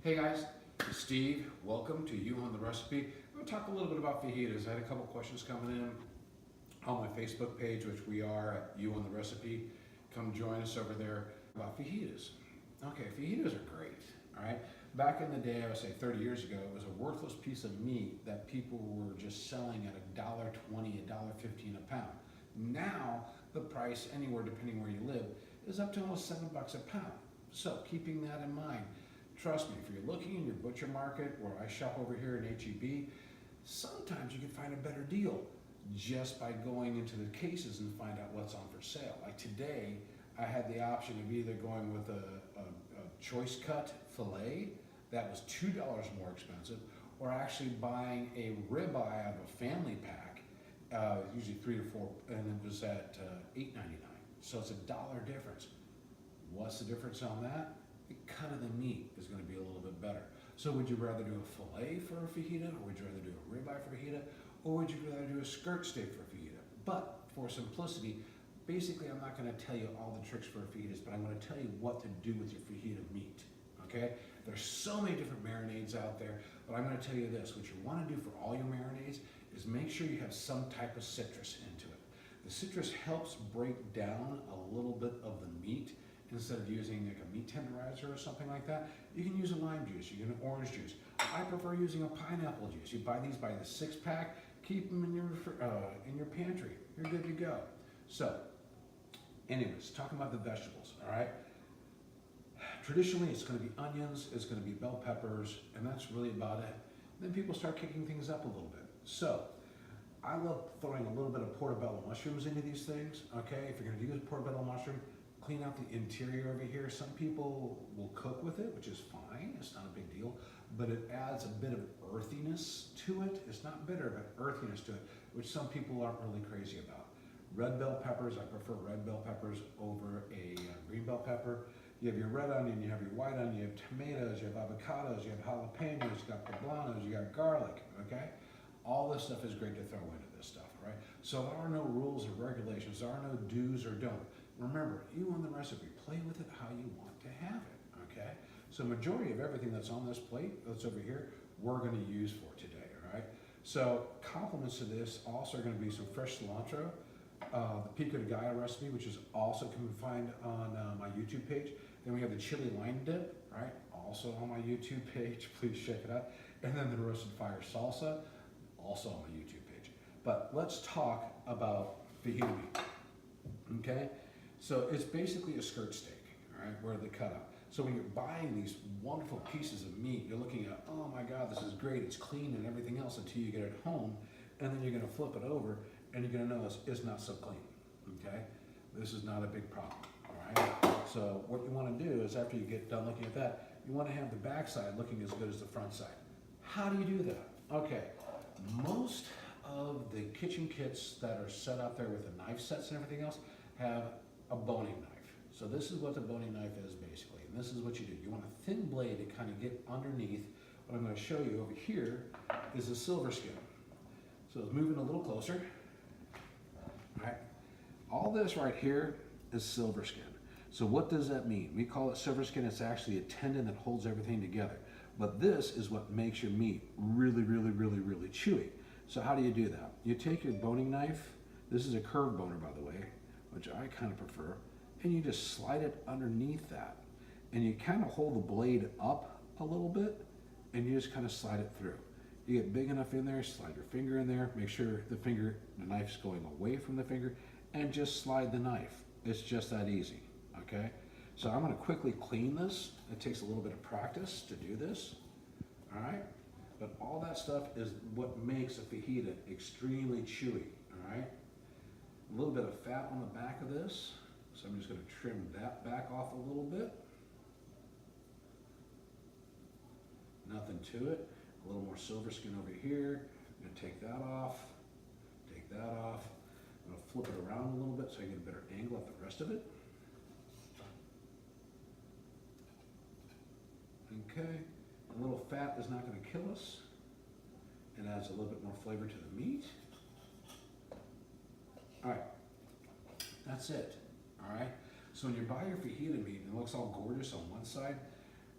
Hey guys, it's Steve. Welcome to You on the Recipe. We're going to talk a little bit about fajitas. I had a couple questions coming in on my Facebook page, which we are at You on the Recipe. Come join us over there about fajitas. Okay, fajitas are great, all right? Back in the day, I would say 30 years ago, it was a worthless piece of meat that people were just selling at $1.20, $1.15 a pound. Now, the price, anywhere depending where you live, is up to almost $7 a pound. So, keeping that in mind, trust me, if you're looking in your butcher market, where I shop over here in HEB, sometimes you can find a better deal just by going into the cases and find out what's on for sale. Like today, I had the option of either going with a choice cut filet that was $2 more expensive, or actually buying a ribeye out of a family pack, usually 3 to 4, and it was at $8.99. So it's $1 difference. What's the difference on that? The cut of the meat is going to be a little bit better. So would you rather do a filet for a fajita, or would you rather do a ribeye for a fajita, or would you rather do a skirt steak for a fajita? But for simplicity, basically I'm not going to tell you all the tricks for fajitas, but I'm going to tell you what to do with your fajita meat. Okay? There's so many different marinades out there, but I'm going to tell you this. What you want to do for all your marinades is make sure you have some type of citrus into it. The citrus helps break down a little bit of the meat. Instead of using like a meat tenderizer or something like that, you can use a lime juice, you can use an orange juice. I prefer using a pineapple juice. You buy these by the 6-pack, keep them in your pantry. You're good to go. So, anyways, talking about the vegetables, all right? Traditionally, it's going to be onions, it's going to be bell peppers, and that's really about it. Then people start kicking things up a little bit. So, I love throwing a little bit of portobello mushrooms into these things, okay? If you're going to use portobello mushroom, clean out the interior over here. Some people will cook with it, which is fine. It's not a big deal, but it adds a bit of earthiness to it. It's not bitter, but earthiness to it, which some people aren't really crazy about. Red bell peppers, I prefer red bell peppers over a green bell pepper. You have your red onion, you have your white onion, you have tomatoes, you have avocados, you have jalapenos, you got poblanos, you got garlic, okay? All this stuff is great to throw into this stuff, all right? So there are no rules or regulations, there are no do's or don't. Remember, you on the recipe, play with it how you want to have it, okay? So majority of everything that's on this plate, that's over here, we're gonna use for today, all right? So compliments to this also are gonna be some fresh cilantro, the pico de gallo recipe, which is also can be find on my YouTube page. Then we have the chili lime dip, right? Also on my YouTube page, please check it out. And then the roasted fire salsa, also on my YouTube page. But let's talk about fajita meat, okay? So it's basically a skirt steak, all right, where they cut up. So when you're buying these wonderful pieces of meat, you're looking at, oh my God, this is great, it's clean and everything else until you get it home, and then you're gonna flip it over and you're gonna notice it's not so clean, okay? This is not a big problem, all right? So what you wanna do is after you get done looking at that, you wanna have the back side looking as good as the front side. How do you do that? Okay, most of the kitchen kits that are set out there with the knife sets and everything else have a boning knife. So this is what the boning knife is basically, and this is what you do. You want a thin blade to kind of get underneath. What I'm going to show you over here is a silver skin. So it's moving a little closer. All right. All this right here is silver skin. So what does that mean? We call it silver skin. It's actually a tendon that holds everything together. But this is what makes your meat really, really, really, really chewy. So how do you do that? You take your boning knife. This is a curved boner, by the way, which I kind of prefer, and you just slide it underneath that. And you kind of hold the blade up a little bit, and you just kind of slide it through. You get big enough in there, slide your finger in there, make sure the knife's going away from the finger, and just slide the knife. It's just that easy, okay? So I'm gonna quickly clean this. It takes a little bit of practice to do this, all right? But all that stuff is what makes a fajita extremely chewy, all right? A little bit of fat on the back of this, so I'm just going to trim that back off a little bit. Nothing to it. A little more silver skin over here. I'm going to take that off, take that off. I'm going to flip it around a little bit so I get a better angle at the rest of it. Okay, a little fat is not going to kill us. It adds a little bit more flavor to the meat. All right, that's it, all right? So when you buy your fajita meat and it looks all gorgeous on one side,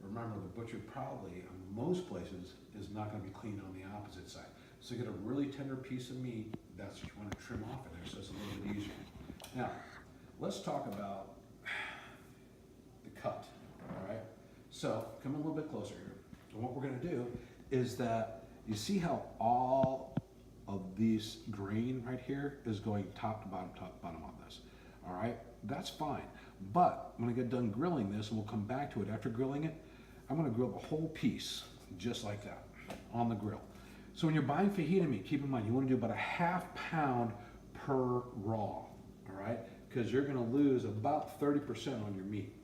remember the butcher probably, in most places, is not gonna be clean on the opposite side. So you get a really tender piece of meat, that's what you wanna trim off of there, so it's a little bit easier. Now, let's talk about the cut, all right? So, come a little bit closer here. And what we're gonna do is that, you see how all of these grain right here is going top to bottom on this, all right? That's fine, but when I get done grilling this, and we'll come back to it after grilling it, I'm gonna grill the whole piece, just like that, on the grill. So when you're buying fajita meat, keep in mind, you wanna do about a ½ pound per raw, all right? Because you're gonna lose about 30% on your meat.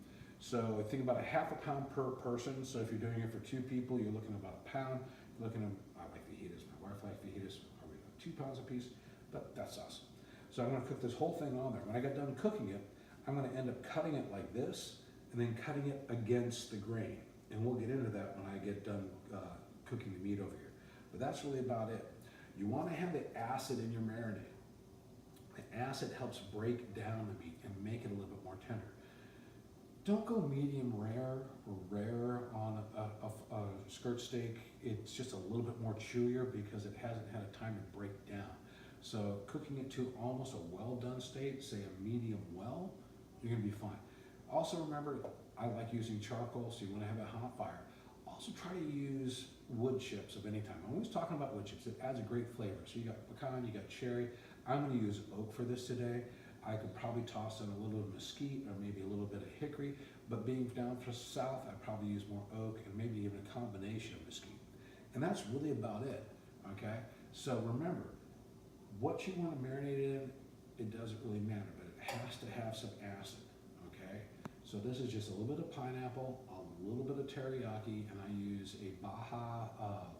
So think about a ½ pound per person. So if you're doing it for 2 people, you're looking at about a pound. You're looking at, I like fajitas, my wife likes fajitas, probably about 2 pounds a piece, but that's us. So I'm gonna cook this whole thing on there. When I get done cooking it, I'm gonna end up cutting it like this, and then cutting it against the grain. And we'll get into that when I get done cooking the meat over here. But that's really about it. You wanna have the acid in your marinade. The acid helps break down the meat and make it a little bit more tender. Don't go medium rare or rare on a skirt steak. It's just a little bit more chewier because it hasn't had a time to break down. So cooking it to almost a well done state, say a medium well, you're gonna be fine. Also remember, I like using charcoal, so you wanna have a hot fire. Also try to use wood chips of any type. I'm always talking about wood chips. It adds a great flavor. So you got pecan, you got cherry. I'm gonna use oak for this today. I could probably toss in a little bit of mesquite or maybe a little bit of hickory, but being down for south, I'd probably use more oak and maybe even a combination of mesquite. And that's really about it, okay? So remember, what you want to marinate it in, it doesn't really matter, but it has to have some acid, okay? So this is just a little bit of pineapple, a little bit of teriyaki, and I use a Baja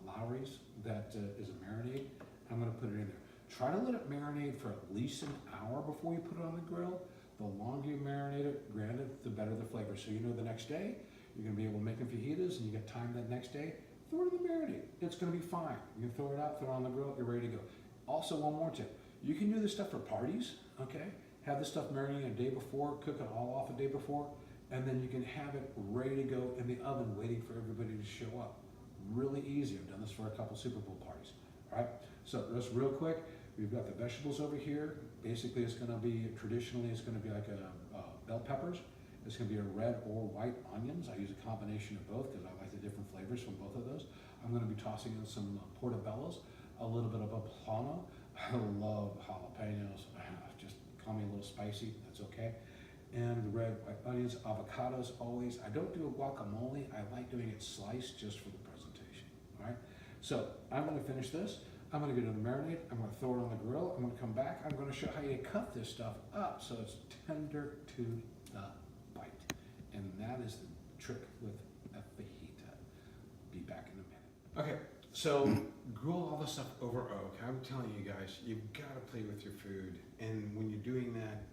Lowry's that is a marinade. I'm gonna put it in there. Try to let it marinate for at least an hour before you put it on the grill. The longer you marinate it, granted, the better the flavor. So you know the next day, you're gonna be able to make fajitas and you got time that next day, throw it in the marinade. It's gonna be fine. You can throw it out, throw it on the grill, you're ready to go. Also, one more tip. You can do this stuff for parties, okay? Have this stuff marinating a day before, cook it all off a day before, and then you can have it ready to go in the oven waiting for everybody to show up. Really easy. I've done this for a couple Super Bowl parties, all right? So just real quick, we've got the vegetables over here. Basically, it's gonna be, traditionally, it's gonna be like bell peppers. It's gonna be a red or white onions. I use a combination of both because I like the different flavors from both of those. I'm gonna be tossing in some portobellos, a little bit of a poblano. I love jalapenos. Just call me a little spicy, that's okay. And the red, white onions, avocados always. I don't do a guacamole. I like doing it sliced just for the presentation, all right? So I'm gonna finish this. I'm gonna get it in the marinade, I'm gonna throw it on the grill, I'm gonna come back, I'm gonna show how you cut this stuff up so it's tender to the bite. And that is the trick with a fajita. Be back in a minute. Okay, so grill all this stuff over oak. I'm telling you guys, you've gotta play with your food. And when you're doing that,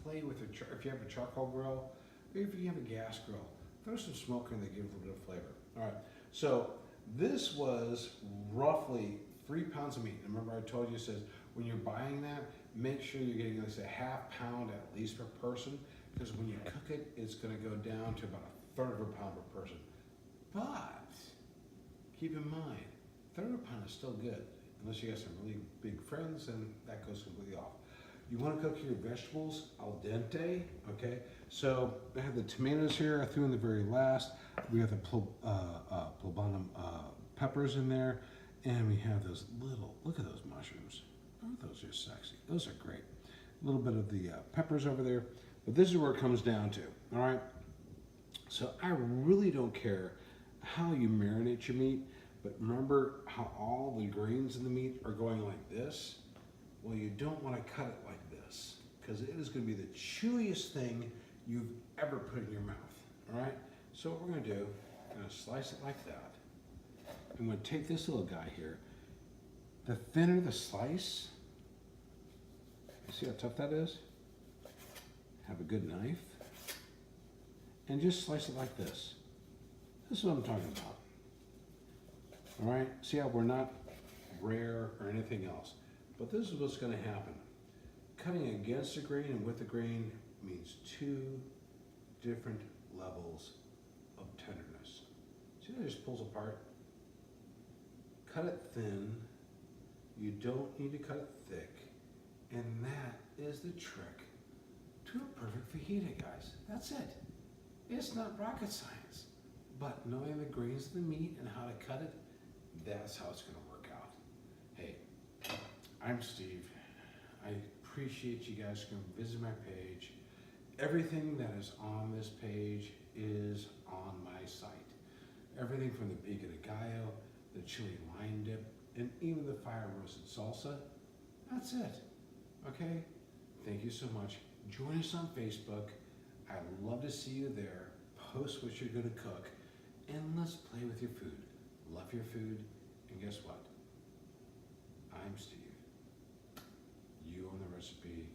play with it. If you have a charcoal grill, or if you have a gas grill, throw some smoke in there, give it a little bit of flavor. All right, so this was roughly 3 pounds of meat. And remember I told you, it says when you're buying that, make sure you're getting, let's say, a ½ pound at least per person, because when you cook it, it's gonna go down to about a third of a pound per person. But keep in mind, third of a pound is still good, unless you have some really big friends, and that goes completely off. You wanna cook your vegetables al dente, okay? So I have the tomatoes here, I threw in the very last. We have the poblano peppers in there. And we have those little, look at those mushrooms. Aren't those just sexy? Those are great. A little bit of the peppers over there. But this is where it comes down to, all right? So I really don't care how you marinate your meat, but remember how all the grains in the meat are going like this? Well, you don't want to cut it like this, because it is going to be the chewiest thing you've ever put in your mouth, all right? So what we're going to do, I'm going to slice it like that. I'm going to take this little guy here. The thinner the slice, you see how tough that is? Have a good knife, and just slice it like this. This is what I'm talking about. All right, see how we're not rare or anything else, but this is what's going to happen. Cutting against the grain and with the grain means 2 different levels of tenderness. See how it just pulls apart? Cut it thin. You don't need to cut it thick. And that is the trick to a perfect fajita, guys. That's it. It's not rocket science. But knowing the grains of the meat and how to cut it, that's how it's going to work out. Hey, I'm Steve. I appreciate you guys coming visit my page. Everything that is on this page is on my site. Everything from the pico de gallo, the chili lime dip, and even the fire roasted salsa. That's it. Okay? Thank you so much. Join us on Facebook. I'd love to see you there. Post what you're going to cook. And let's play with your food. Love your food. And guess what? I'm Steve. You own the recipe.